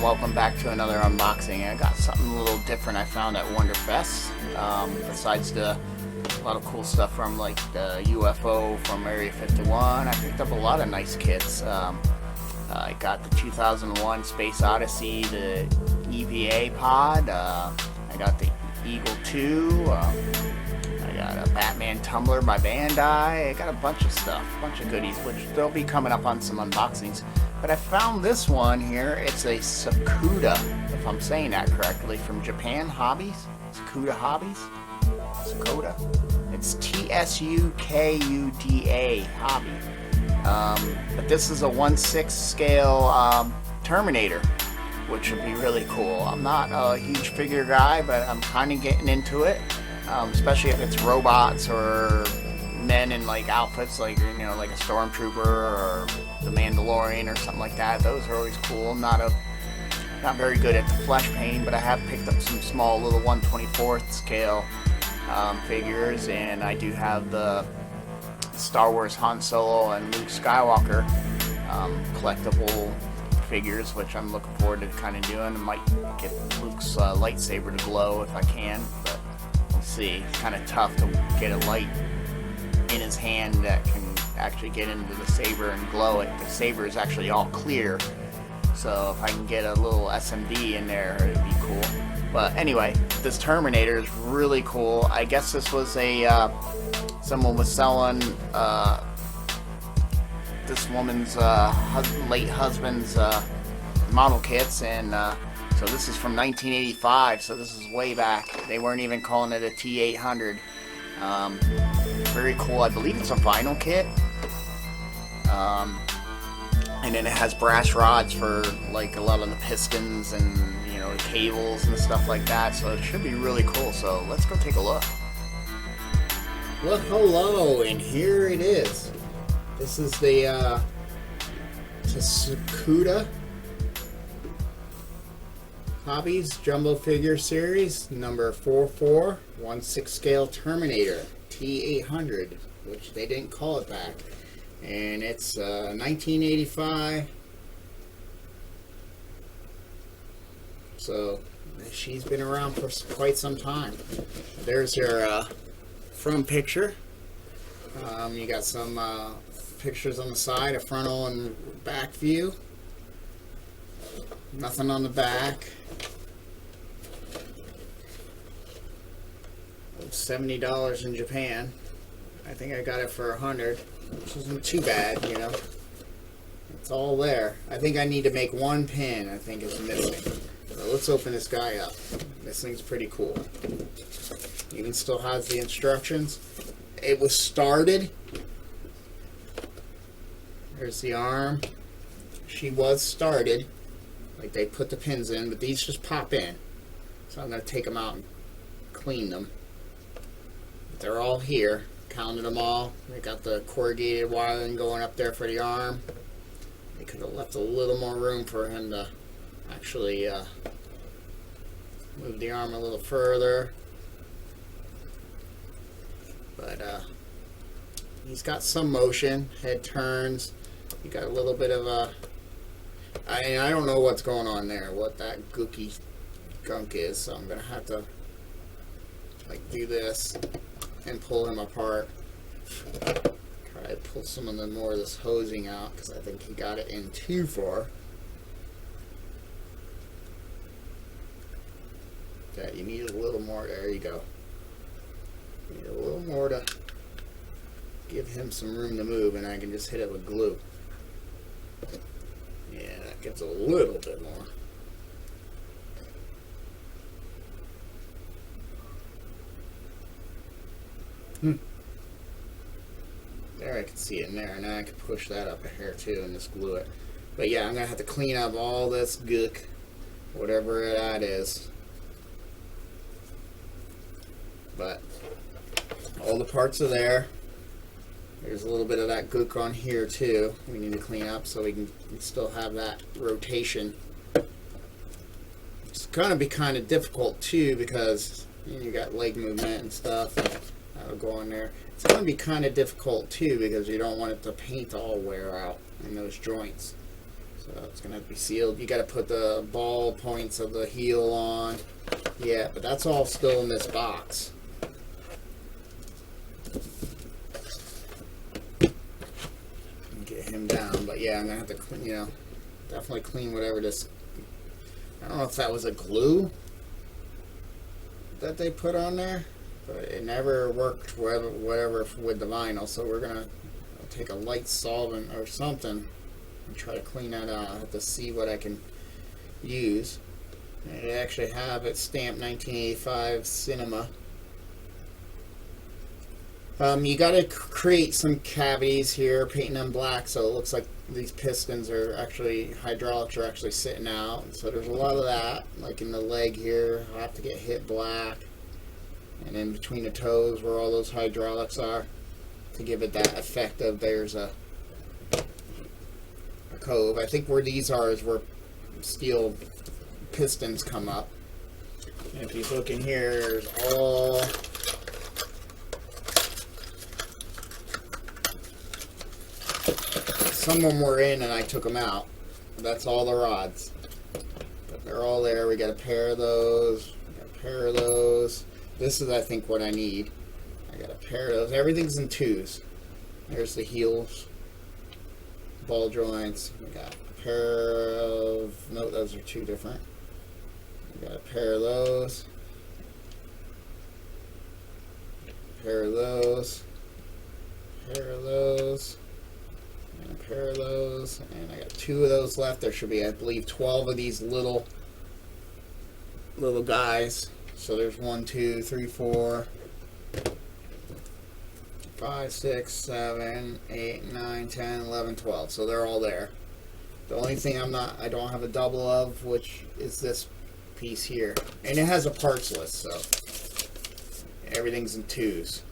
welcome back to another unboxing. I got something a little different I found at Wonderfest. Besides a lot of cool stuff from like the UFO from Area 51, I picked up a lot of nice kits. I got the 2001 Space Odyssey, the EVA pod. I got the Eagle 2. I got a Batman tumbler by Bandai. I got a bunch of stuff, a bunch of goodies, which they'll be coming up on some unboxings. But I found this one here. It's a Tsukuda, if I'm saying that correctly, from Japan Hobbies. Tsukuda Hobbies. Tsukuda. It's Tsukuda Hobby. But this is a 1/6 scale Terminator, which would be really cool. I'm not a huge figure guy, but I'm kind of getting into it. Especially if it's robots or men in like outfits, like like a stormtrooper or the Mandalorian or something like that. Those are always cool. I'm not very good at the flesh painting, but I have picked up some small little 1/24 scale figures, and I do have the Star Wars Han Solo and Luke Skywalker collectible figures, which I'm looking forward to kind of doing. I might get Luke's lightsaber to glow if I can, but we'll see. It's kind of tough to get a light in his hand that can actually get into the saber and glow it. The saber is actually all clear, so if I can get a little SMD in there, it'd be cool. But anyway, this Terminator is really cool. I guess this was a someone was selling this woman's late husband's model kits, and so this is from 1985, so this is way back. They weren't even calling it a T800. Very cool. I believe it's a vinyl kit. And then it has brass rods for like a lot of the pistons and the cables and stuff like that, so it should be really cool. So let's go take a look. Well, hello, and here it is. This is the Tsukuda Hobbies Jumbo Figure Series number 44 1/6 scale Terminator T800, which they didn't call it back, and it's 1985. So she's been around for quite some time. There's her front picture. You got some pictures on the side, a frontal and back view. Nothing on the back. $70 in Japan. I think I got it for $100, which isn't too bad, It's all there. I think I need to make one pin. I think is missing. So let's open this guy up. This thing's pretty cool. Even still has the instructions. It was started. There's the arm. She was started. Like they put the pins in, but these just pop in. So I'm going to take them out and clean them. But they're all here. Counted them all. They got the corrugated wiring going up there for the arm. They could have left a little more room for him to actually move the arm a little further. But he's got some motion. Head turns. You got a little bit of a... I don't know what's going on there, what that gooky gunk is, so I'm going to have to like do this and pull him apart. Try to pull some of the more of this hosing out, because I think he got it in too far. Okay, you need a little more. There you go. You need a little more to give him some room to move, and I can just hit it with glue. Yeah, that gets a little bit more. There, I can see it in there. Now I can push that up a hair too and just glue it. But yeah, I'm going to have to clean up all this gook, whatever that is. But all the parts are there. There's a little bit of that gook on here too. We need to clean up so we can still have that rotation. It's going to be kind of difficult too, because you got leg movement and stuff, and that'll go on there. It's going to be kind of difficult too, because you don't want it to paint all wear out in those joints. So it's going to be sealed. You got to put the ball points of the heel on. Yeah, but that's all still in this box. Get him down, but yeah, I'm going to have to, definitely clean whatever this, I don't know if that was a glue that they put on there, but it never worked whatever with the vinyl, so we're going to take a light solvent or something and try to clean that out. I have to see what I can use. And they actually have it stamped 1985 Cinema. You got to create some cavities here, painting them black so it looks like these pistons are actually, hydraulics are actually sitting out. So there's a lot of that, like in the leg here, I have to get hit black. And in between the toes where all those hydraulics are, to give it that effect of there's a cove. I think where these are is where steel pistons come up. And if you look in here, there's all some of them were in and I took them out. That's all the rods. But they're all there. We got a pair of those. We got a pair of those. This is, I think, what I need. I got a pair of those. Everything's in twos. There's the heels. Ball joints. We got a pair of... No, those are two different. We got a pair of those. Pair of those. Pair of those. And a pair of those, and I got two of those left. There should be, I believe, 12 of these little guys. So there's 1, 2, 3, 4, 5, 6, 7, 8, 9, 10, 11, 12. So they're all there. The only thing I don't have a double of, which is this piece here, and it has a parts list, so everything's in twos,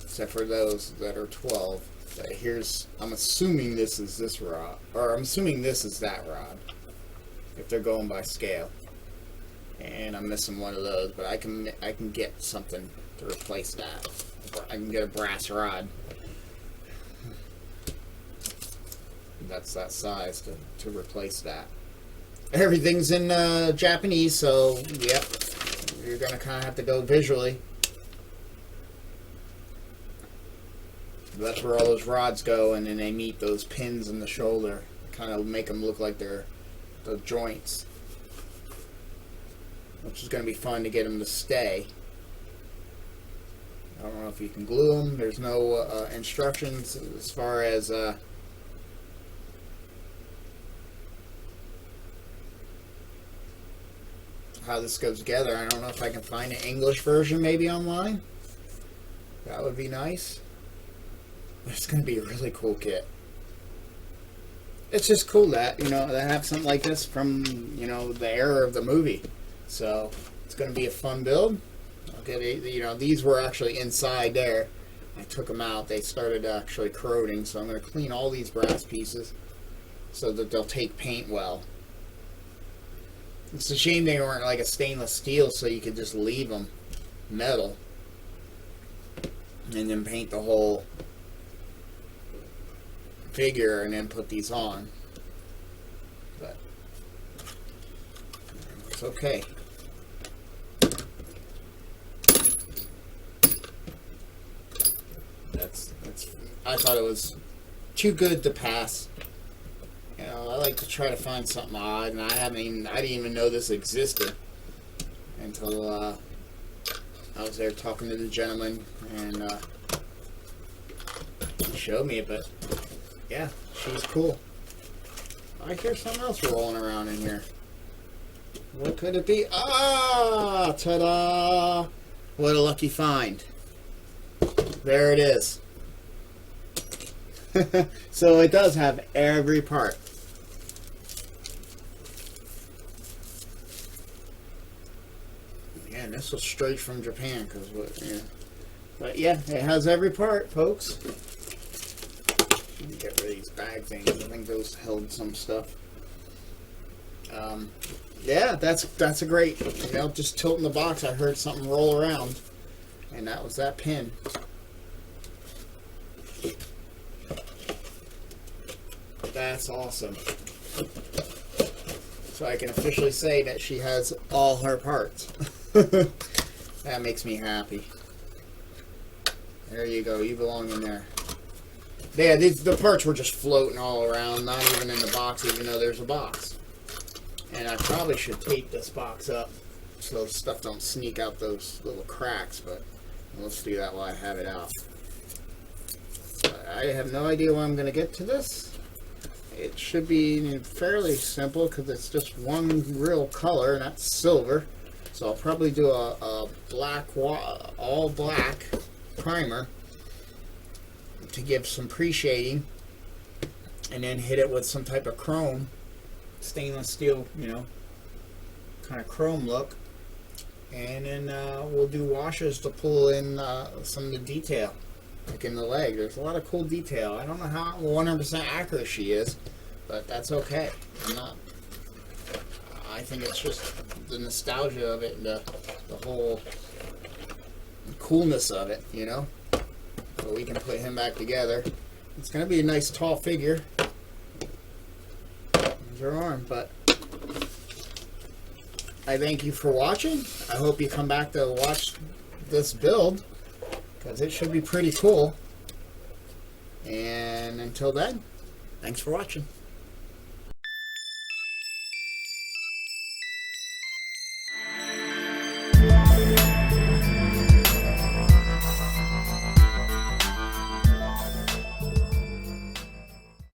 except for those that are 12. Here's, I'm assuming this is this rod, or I'm assuming this is that rod, if they're going by scale. And I'm missing one of those, but I can get something to replace that. I can get a brass rod that's that size to replace that. Everything's in Japanese, so yep, you're gonna kind of have to go visually. That's where all those rods go, and then they meet those pins in the shoulder, kind of make them look like they're the joints, which is going to be fun to get them to stay. I don't know if you can glue them. There's no instructions as far as how this goes together. I don't know if I can find an English version maybe online. That would be nice. It's going to be a really cool kit. It's just cool that, they have something like this from, the era of the movie. So, it's going to be a fun build. I'll get these were actually inside there. I took them out. They started actually corroding, so I'm going to clean all these brass pieces so that they'll take paint well. It's a shame they weren't like a stainless steel, so you could just leave them metal and then paint the whole figure and then put these on, but it's okay. That's I thought it was too good to pass. I like to try to find something odd, and I didn't even know this existed until I was there talking to the gentleman, and he showed me it. But yeah, she's cool. I hear something else rolling around in here. What could it be? Ah, ta-da! What a lucky find. There it is. So it does have every part. Yeah, and this was straight from Japan, but yeah, it has every part, folks. Get rid of these bag things. I think those held some stuff. Yeah, that's a great. Just tilting the box, I heard something roll around, and that was that pin. That's awesome. so I can officially say that she has all her parts. That makes me happy. There you go, you belong in there. Yeah, the parts were just floating all around, not even in the box, even though there's a box. And I probably should tape this box up so stuff don't sneak out those little cracks, but let's do that while I have it out. I have no idea when I'm going to get to this. It should be fairly simple because it's just one real color, and that's silver. So I'll probably do a black, all black primer to give some pre-shading, and then hit it with some type of chrome, stainless steel, you know, kind of chrome look. And then we'll do washes to pull in some of the detail, like in the leg. There's a lot of cool detail. I don't know how 100% accurate she is, but that's okay. I think it's just the nostalgia of it and the whole coolness of it, you know. So we can put him back together. It's going to be a nice tall figure. There's her arm, but I thank you for watching. I hope you come back to watch this build, because it should be pretty cool. And until then, thanks for watching.